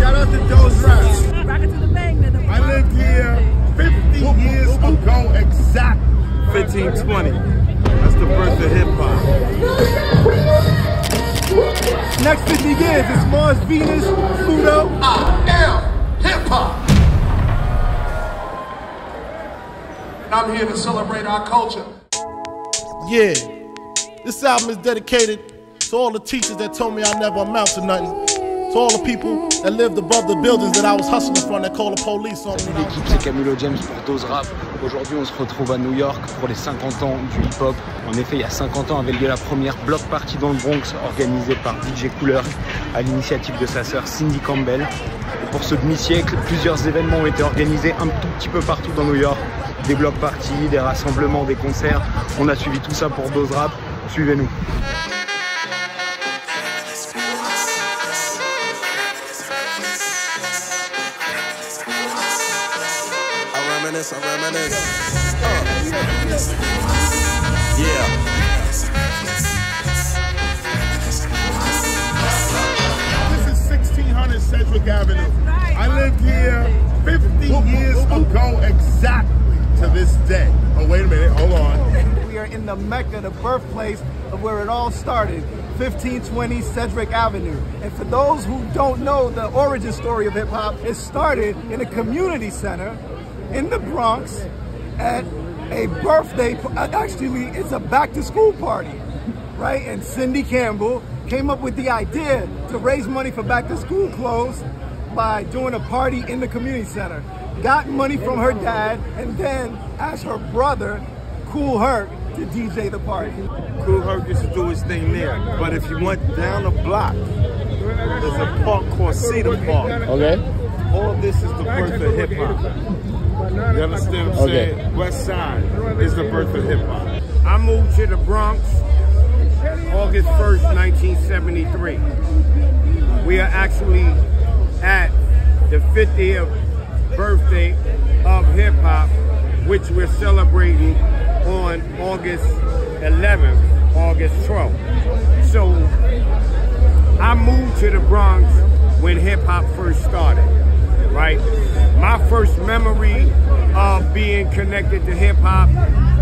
Shout out to those raps. Rockin' to the bang, nigga. I lived here 50 years ago exactly. 1520. That's the birth of hip hop. Next 50 years, it's Mars, Venus, Pluto. I am hip hop. I'm here to celebrate our culture. Yeah, this album is dedicated to all the teachers that told me I never amount to nothing. To all the people that lived above the buildings that I was hustling from that called the police on me. Salut l'équipe, c'est Camulo James pour Dose Rap. Aujourd'hui, on se retrouve à New York pour les 50 ans du hip-hop. En effet, il y a 50 ans avait lieu la première block party dans le Bronx, organisée par DJ Couleur à l'initiative de sa sœur Cindy Campbell. Et pour ce demi-siècle, plusieurs événements ont été organisés un tout petit peu partout dans New York. Des block parties, des rassemblements, des concerts. On a suivi tout ça pour Dose Rap. Suivez-nous. I reminisce. Yeah. This is 1600 Sedgwick Avenue. I lived here 50 years ago exactly to this day. Oh, wait a minute, hold on. We are in the Mecca, the birthplace of where it all started, 1520 Sedgwick Avenue. And for those who don't know the origin story of hip hop, it started in a community center in the Bronx at a birthday, actually it's a back to school party, right? And Cindy Campbell came up with the idea to raise money for back to school clothes by doing a party in the community center. Got money from her dad and then asked her brother, Kool Herc, to DJ the party. Kool Herc used to do his thing there. But if you went down the block, there's a park called Cedar Park. Okay. All this is the birth of hip hop. You understand what I'm saying? West Side is the birth of hip hop. I moved to the Bronx August 1st, 1973. We are actually at the 50th birthday of hip hop, which we're celebrating on August 11th, August 12th. So I moved to the Bronx when hip hop first started, right? My first memory of being connected to hip hop,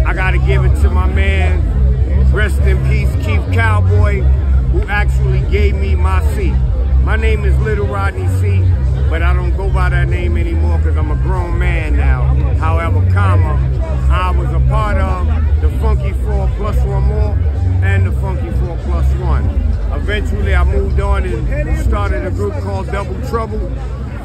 I gotta give it to my man, rest in peace, Keith Cowboy, who actually gave me my seat. My name is Little Rodney C, but I don't go by that name anymore because I'm a grown man now. However, I was a part of the Funky 4 plus one more and the Funky 4 plus one. Eventually, I moved on and started a group called Double Trouble,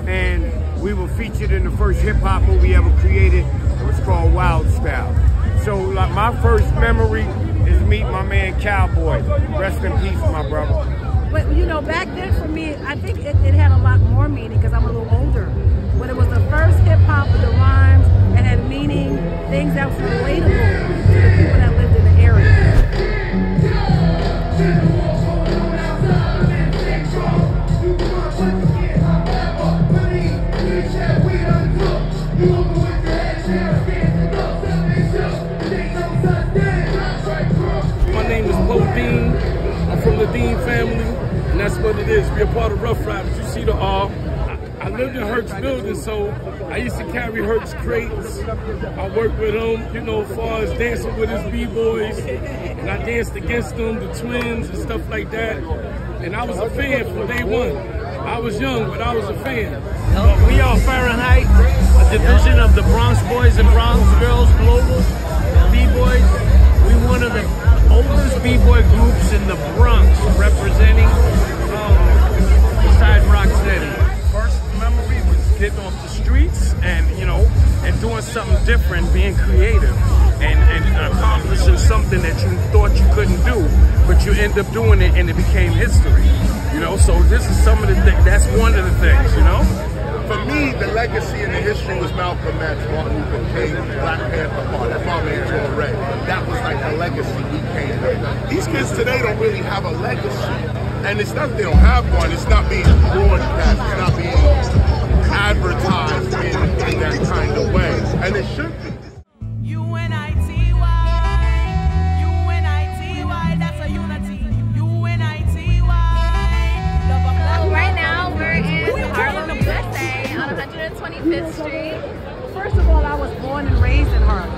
and we were featured in the first hip-hop movie ever created. It was called Wild Style. So like, my first memory is meet my man Cowboy. Rest in peace, my brother. But you know, back then for me, I think it had a lot more meaning because I'm a little older. When it was the first hip-hop with the rhymes and had meaning, things that was relatable to the people that lived in the area. My name is Bo Dean. I'm from the Dean family, and that's what it is. We're a part of Rough Riders. You see the R. I lived in Herc's building, so I used to carry Herc's crates. I worked with him, you know, as far as dancing with his B-boys, and I danced against them, the twins and stuff like that. And I was a fan from day one. I was young, but I was a fan. We are Fahrenheit, a division of the Bronx Boys and Bronx Girls Global B-Boys. We're one of the oldest B-boy groups in the Bronx, representing besides Rocksteady. First memory was getting off the streets and, you know, and doing something different, being creative and accomplishing something that you thought you couldn't do, but you end up doing it and it became history. You know, so this is some of the things, that's one of the things, you know? For me, the legacy and the history was Malcolm X, Martin Luther King, Black Panther Party, Kwame Ture. That was like the legacy we came with. These kids today don't really have a legacy. And it's not that they don't have one, it's not being broadcast, it's not being advertised in that kind of way. And it should be. Right now, we're in Harlem, 5th Street. First of all, I was born and raised in Harlem.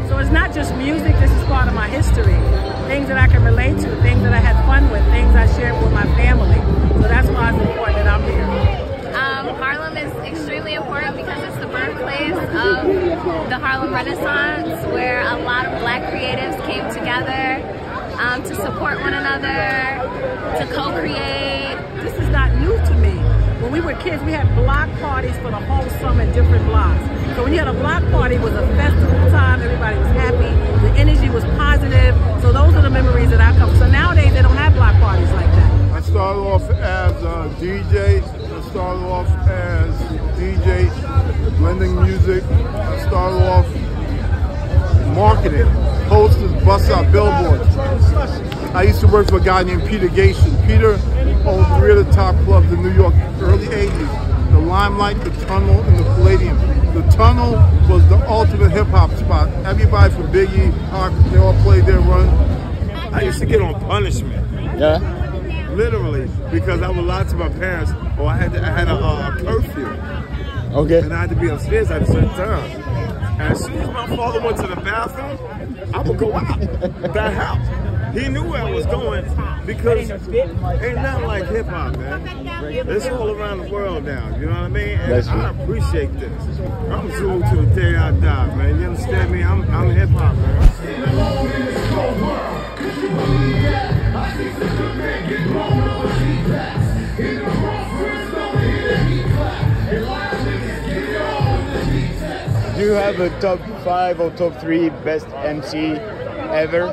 So it's not just music, this is part of my history. Things that I can relate to, things that I had fun with, things I shared with my family. So that's why it's important that I'm here. Harlem is extremely important because it's the birthplace of the Harlem Renaissance, where a lot of Black creatives came together to support one another, to co-create. This is not new to me. When we were kids, we had block parties for the whole summer in different blocks. So when you had a block party, it was a festival time, everybody was happy, the energy was positive. So those are the memories that I come. So nowadays, they don't have block parties like that. I started off as a DJ. I started off as DJ, blending music. I started off marketing, posters, bust out billboards. I used to work for a guy named Peter Gation. Peter owned 3 of the top clubs in New York, early 80s. The Limelight, the Tunnel, and the Palladium. The Tunnel was the ultimate hip-hop spot. Everybody from Biggie, Hawk, they all played their run. I used to get on punishment. Yeah? Literally, because I would lie to my parents, or I had a curfew. Okay. And I had to be upstairs at a certain time. And as soon as my father went to the bathroom, I would go out that house. He knew where I was going because ain't nothing like hip hop, man. It's all around the world now, you know what I mean? And I appreciate this. I'm Zulu to the day I die, man. You understand me? I'm hip hop, man. Do you have a top 5 or top 3 best MC ever?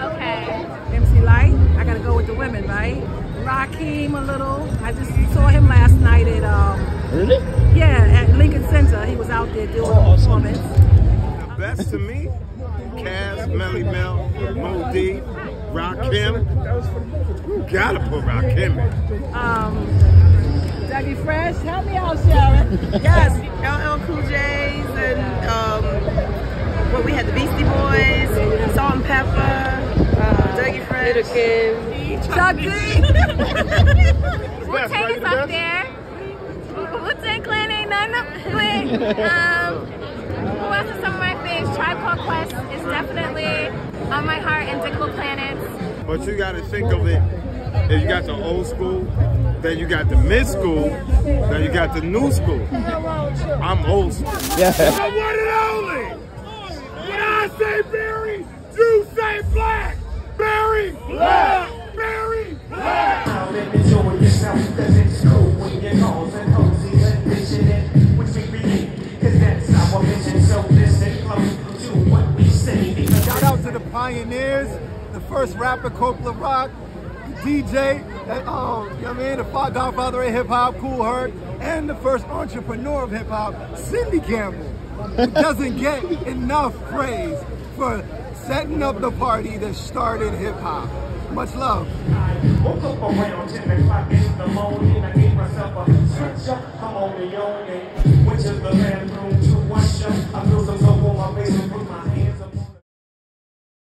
Okay. MC Light, I gotta go with the women, right? Rakim a little. I just saw him last night at Really? Yeah, at Lincoln Center. He was out there doing a performance. The best to me, Kaz, Melly Mel, Mo D, Rakim. You gotta put Rakim in. Dougie Fresh, help me out, Sharon. Yes, LL Cool J's and well, we had the Beastie Boys, Salt and Pepper, Dougie Fresh, Little Kim, Dougie. Wu-Tang is up there. Wu-Tang Clan ain't nothing. Wait. Who else is some of my faves? Tribe Called Quest is definitely on my heart, and Dickle Planets. But you gotta think of it, if you got the old school, then you got the mid school, then you got the new school. I'm old school. Yeah. I want it only. When I say Barry, you say black. Barry, black. Barry, black. Shout out to the pioneers, the first rapper, Copeland Rock, DJ, you know what I mean, the godfather of hip hop, Kool Herc, and the first entrepreneur of hip hop, Cindy Campbell, who doesn't get enough praise for setting up the party that started hip hop. Much love. Woke up around 10 o'clock in the morning. I gave myself a switch up. I'm on the own. Went to the land